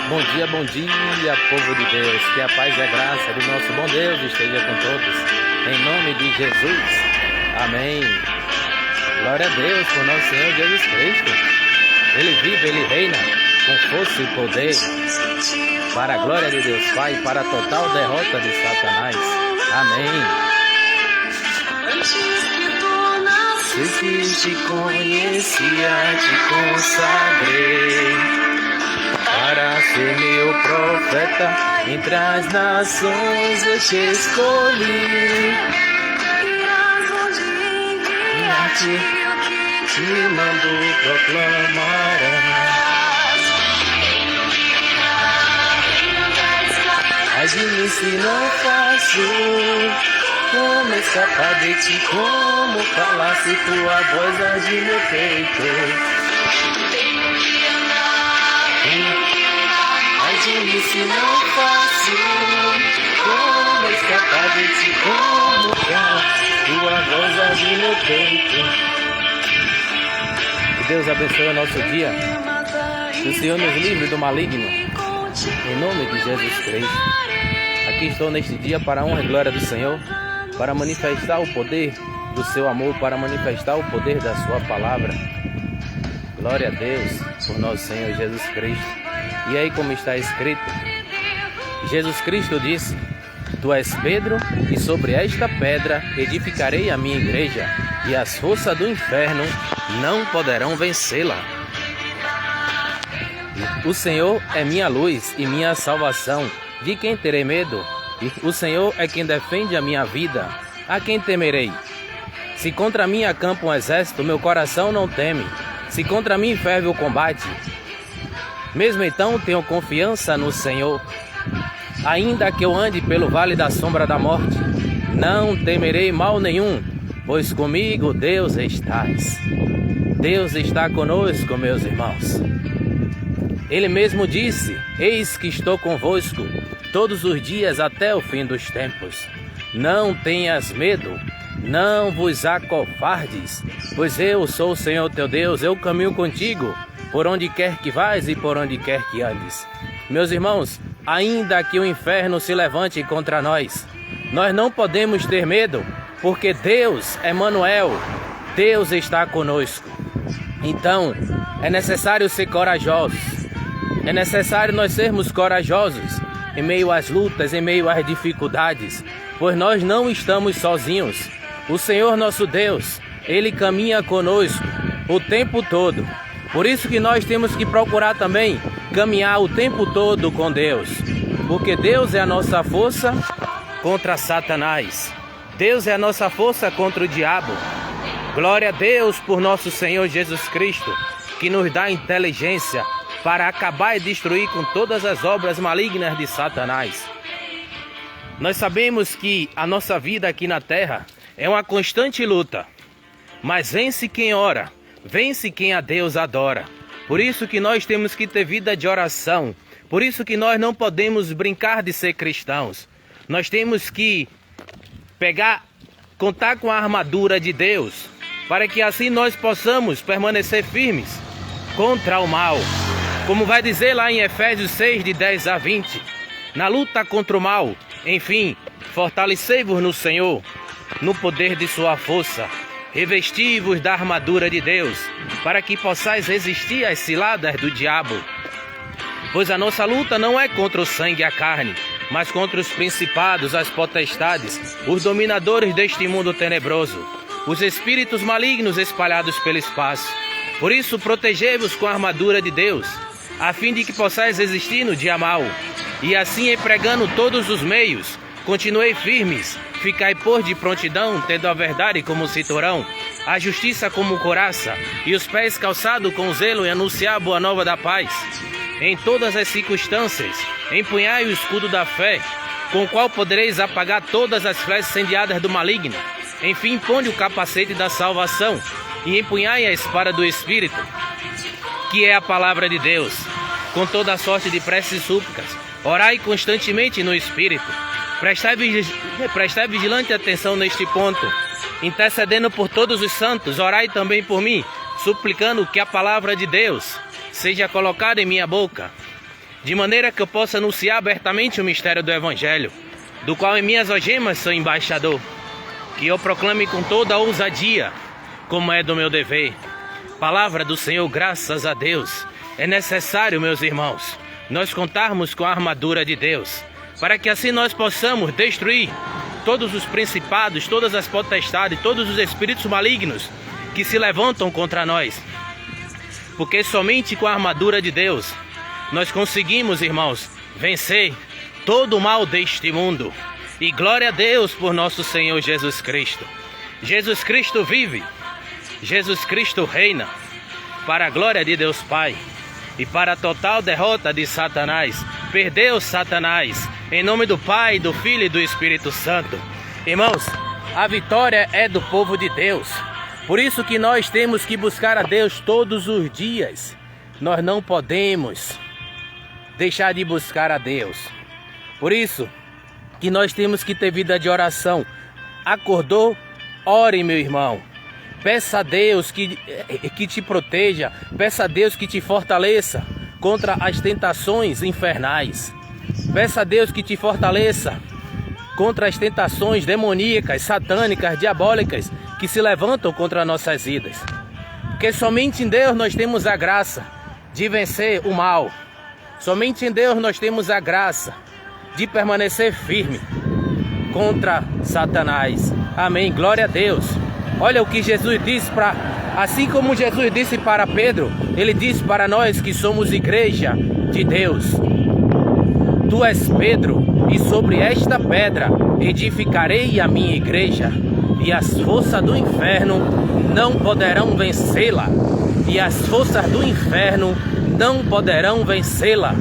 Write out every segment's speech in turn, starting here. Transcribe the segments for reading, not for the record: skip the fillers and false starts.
bom dia, povo de Deus. Que a paz e a graça do nosso bom Deus esteja com todos. Em nome de Jesus. Amém. Glória a Deus por nosso Senhor Jesus Cristo. Ele vive, Ele reina com força e poder. Para a glória de Deus Pai, para a total derrota de Satanás. Amém. Antes que te conhecia, te consagrei para ser meu profeta. Entre as nações eu te escolhi. Te mando proclamar. Mas de mim se não faço, como escapar de ti, como calar se tua voz arde meu peito. Mas de mim se não faço, como escapar de ti, como calar tua voz arde meu peito. Que Deus abençoe o nosso dia, que o Senhor nos livre do maligno, em nome de Jesus Cristo. Aqui estou neste dia para a honra e glória do Senhor, para manifestar o poder do seu amor, para manifestar o poder da sua palavra. Glória a Deus por nosso Senhor Jesus Cristo. E aí, como está escrito, Jesus Cristo disse: Tu és Pedro, e sobre esta pedra edificarei a minha igreja, e as forças do inferno não poderão vencê-la. O Senhor é minha luz e minha salvação. De quem terei medo? O Senhor é quem defende a minha vida. A quem temerei? Se contra mim acampa um exército, meu coração não teme. Se contra mim ferve o combate, mesmo então tenho confiança no Senhor. Ainda que eu ande pelo vale da sombra da morte, não temerei mal nenhum, pois comigo Deus estás. Deus está conosco, meus irmãos. Ele mesmo disse: Eis que estou convosco todos os dias até o fim dos tempos. Não tenhas medo, não vos acovardes, pois eu sou o Senhor teu Deus, eu caminho contigo, por onde quer que vás e por onde quer que andes. Meus irmãos, ainda que o inferno se levante contra nós, nós não podemos ter medo, porque Deus, Emanuel, Deus está conosco. Então, é necessário ser corajosos. É necessário nós sermos corajosos em meio às lutas, em meio às dificuldades, pois nós não estamos sozinhos. O Senhor nosso Deus, Ele caminha conosco o tempo todo. Por isso que nós temos que procurar também caminhar o tempo todo com Deus, porque Deus é a nossa força contra Satanás. Deus é a nossa força contra o diabo. Glória a Deus por nosso Senhor Jesus Cristo, que nos dá inteligência para acabar e destruir com todas as obras malignas de Satanás. Nós sabemos que a nossa vida aqui na terra é uma constante luta, mas vence quem ora, vence quem a Deus adora. Por isso que nós temos que ter vida de oração, por isso que nós não podemos brincar de ser cristãos. Nós temos que contar com a armadura de Deus, para que assim nós possamos permanecer firmes contra o mal. Como vai dizer lá em Efésios 6, de 10 a 20, na luta contra o mal, enfim, fortalecei-vos no Senhor, no poder de sua força, revesti-vos da armadura de Deus, para que possais resistir às ciladas do diabo. Pois a nossa luta não é contra o sangue e a carne, mas contra os principados, as potestades, os dominadores deste mundo tenebroso, os espíritos malignos espalhados pelo espaço. Por isso, protegei-vos com a armadura de Deus, a fim de que possais resistir no dia mau. E assim, empregando todos os meios, continuei firmes, ficai por de prontidão, tendo a verdade como cinturão, a justiça como couraça, e os pés calçados com zelo em anunciar a boa nova da paz. Em todas as circunstâncias, empunhai o escudo da fé, com o qual podereis apagar todas as flechas incendiadas do maligno. Enfim, ponde o capacete da salvação, e empunhai a espada do Espírito, que é a palavra de Deus, com toda a sorte de preces e súplicas. Orai constantemente no Espírito. Prestai vigilante atenção neste ponto, intercedendo por todos os santos. Orai também por mim, suplicando que a palavra de Deus seja colocada em minha boca, de maneira que eu possa anunciar abertamente o mistério do Evangelho, do qual em minhas algemas sou embaixador, que eu proclame com toda a ousadia, como é do meu dever. Palavra do Senhor, graças a Deus. É necessário, meus irmãos, nós contarmos com a armadura de Deus, para que assim nós possamos destruir todos os principados, todas as potestades, todos os espíritos malignos que se levantam contra nós. Porque somente com a armadura de Deus nós conseguimos, irmãos, vencer todo o mal deste mundo. E glória a Deus por nosso Senhor Jesus Cristo. Jesus Cristo vive, Jesus Cristo reina, para a glória de Deus Pai e para a total derrota de Satanás. Perdeu Satanás, em nome do Pai, do Filho e do Espírito Santo. Irmãos, a vitória é do povo de Deus. Por isso que nós temos que buscar a Deus todos os dias. Nós não podemos deixar de buscar a Deus. Por isso que nós temos que ter vida de oração. Acordou? Ore, meu irmão. Peça a Deus que te proteja. Peça a Deus que te fortaleça contra as tentações infernais. Peça a Deus que te fortaleça contra as tentações demoníacas, satânicas, diabólicas que se levantam contra nossas vidas. Porque somente em Deus nós temos a graça de vencer o mal. Somente em Deus nós temos a graça de permanecer firme contra Satanás. Amém. Glória a Deus. Olha o que Jesus disse assim como Jesus disse para Pedro, ele disse para nós que somos igreja de Deus. Tu és Pedro, e sobre esta pedra edificarei a minha igreja, e as forças do inferno não poderão vencê-la. E as forças do inferno não poderão vencê-la.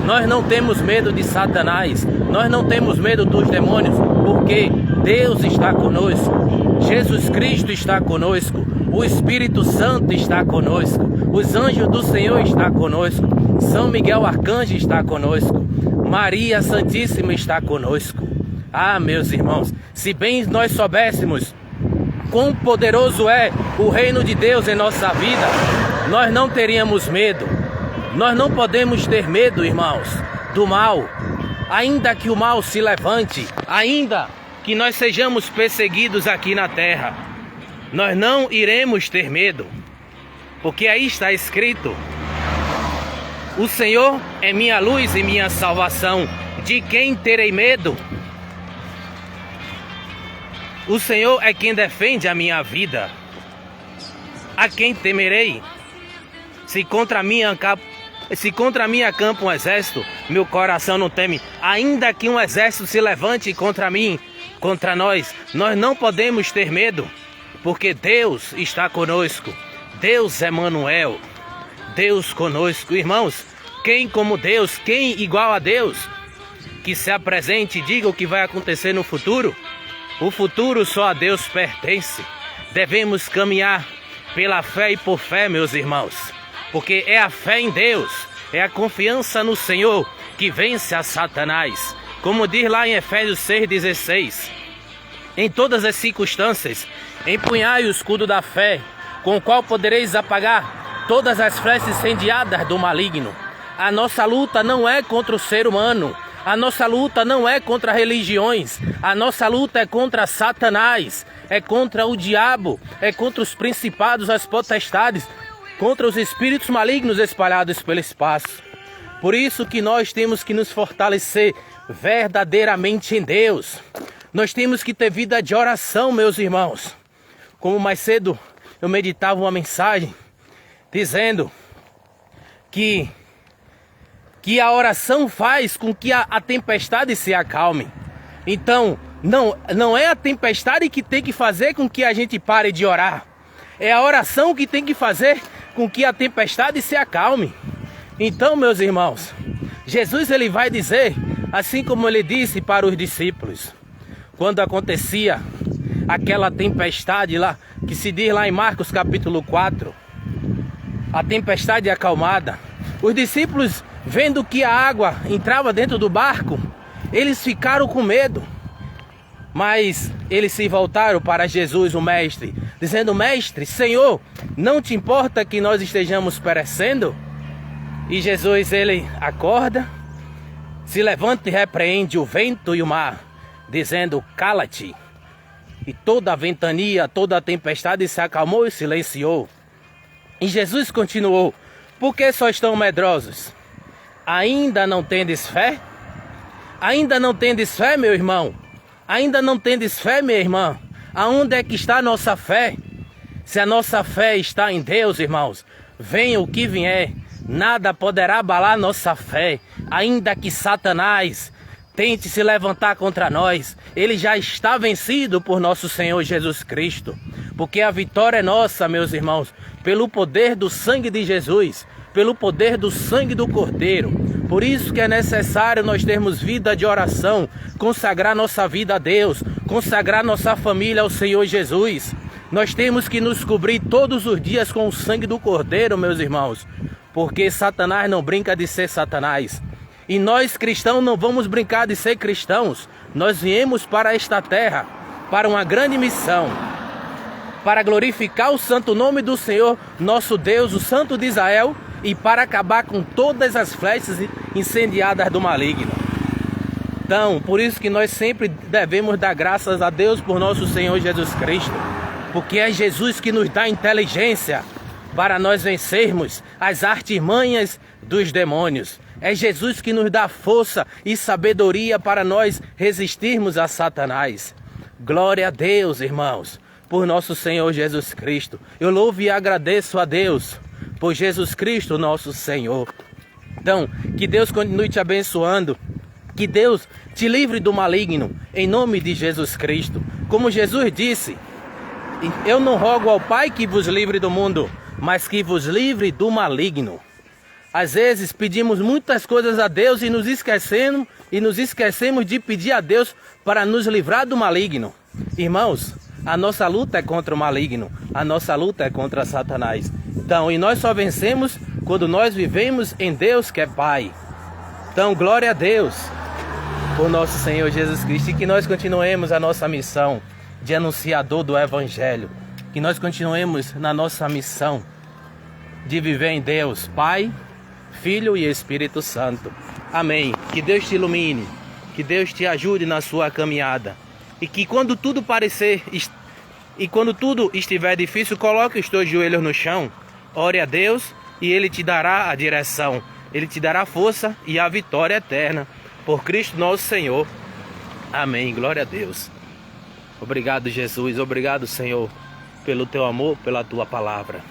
Nós não temos medo de Satanás, nós não temos medo dos demônios, porque Deus está conosco. Jesus Cristo está conosco, o Espírito Santo está conosco, os anjos do Senhor estão conosco, São Miguel Arcanjo está conosco, Maria Santíssima está conosco. Ah, meus irmãos, se bem nós soubéssemos quão poderoso é o reino de Deus em nossa vida, nós não teríamos medo. Nós não podemos ter medo, irmãos, do mal. Ainda que o mal se levante, ainda que nós sejamos perseguidos aqui na terra, nós não iremos ter medo, porque aí está escrito: o Senhor é minha luz e minha salvação, de quem terei medo? O Senhor é quem defende a minha vida, a quem temerei? Se contra mim acampa um exército, meu coração não teme. Ainda que um exército se levante contra mim, contra nós, nós não podemos ter medo, porque Deus está conosco. Deus é Emanuel, Deus conosco. Irmãos, quem como Deus, quem igual a Deus, que se apresente e diga o que vai acontecer no futuro? O futuro só a Deus pertence. Devemos caminhar pela fé e por fé, meus irmãos, porque é a fé em Deus, é a confiança no Senhor que vence a Satanás. Como diz lá em Efésios 6,16: em todas as circunstâncias, empunhai o escudo da fé, com o qual podereis apagar todas as flechas incendiadas do maligno. A nossa luta não é contra o ser humano, a nossa luta não é contra religiões, a nossa luta é contra Satanás, é contra o diabo, é contra os principados, as potestades, contra os espíritos malignos espalhados pelo espaço. Por isso que nós temos que nos fortalecer verdadeiramente em Deus. Nós temos que ter vida de oração, meus irmãos. Como mais cedo eu meditava uma mensagem dizendo que a oração faz com que a tempestade se acalme. Então, não é a tempestade que tem que fazer com que a gente pare de orar. É a oração que tem que fazer com que a tempestade se acalme. Então, meus irmãos, Jesus ele vai dizer, assim como ele disse para os discípulos, quando acontecia aquela tempestade lá, que se diz lá em Marcos capítulo 4, a tempestade acalmada, os discípulos, vendo que a água entrava dentro do barco, eles ficaram com medo. Mas eles se voltaram para Jesus, o mestre, dizendo: mestre, Senhor, não te importa que nós estejamos perecendo? E Jesus, ele acorda, se levanta e repreende o vento e o mar, dizendo: cala-te. E toda a ventania, toda a tempestade se acalmou e silenciou. E Jesus continuou: por que só estão medrosos? Ainda não tendes fé? Ainda não tendes fé, meu irmão? Ainda não tendes fé, minha irmã? Aonde é que está a nossa fé? Se a nossa fé está em Deus, irmãos, venha o que vier, nada poderá abalar nossa fé. Ainda que Satanás tente se levantar contra nós, ele já está vencido por nosso Senhor Jesus Cristo. Porque a vitória é nossa, meus irmãos, pelo poder do sangue de Jesus, pelo poder do sangue do Cordeiro. Por isso que é necessário nós termos vida de oração, consagrar nossa vida a Deus, consagrar nossa família ao Senhor Jesus. Nós temos que nos cobrir todos os dias com o sangue do Cordeiro, meus irmãos, porque Satanás não brinca de ser Satanás. E nós cristãos não vamos brincar de ser cristãos. Nós viemos para esta terra, para uma grande missão, para glorificar o santo nome do Senhor, nosso Deus, o Santo de Israel, e para acabar com todas as flechas incendiadas do maligno. Então, por isso que nós sempre devemos dar graças a Deus por nosso Senhor Jesus Cristo, porque é Jesus que nos dá inteligência para nós vencermos as artimanhas dos demônios. É Jesus que nos dá força e sabedoria para nós resistirmos a Satanás. Glória a Deus, irmãos, por nosso Senhor Jesus Cristo. Eu louvo e agradeço a Deus por Jesus Cristo, nosso Senhor. Então, que Deus continue te abençoando. Que Deus te livre do maligno, em nome de Jesus Cristo. Como Jesus disse: eu não rogo ao Pai que vos livre do mundo, mas que vos livre do maligno. Às vezes pedimos muitas coisas a Deus e nos esquecemos de pedir a Deus para nos livrar do maligno. Irmãos, a nossa luta é contra o maligno, a nossa luta é contra Satanás. Então, e nós só vencemos quando nós vivemos em Deus que é Pai. Então, glória a Deus por nosso Senhor Jesus Cristo, e que nós continuemos a nossa missão de anunciador do Evangelho. Que nós continuemos na nossa missão de viver em Deus, Pai, Filho e Espírito Santo. Amém. Que Deus te ilumine, que Deus te ajude na sua caminhada. E que quando tudo estiver difícil, coloque os teus joelhos no chão, ore a Deus e Ele te dará a direção. Ele te dará força e a vitória eterna. Por Cristo nosso Senhor. Amém. Glória a Deus. Obrigado, Jesus. Obrigado, Senhor, pelo teu amor, pela tua palavra.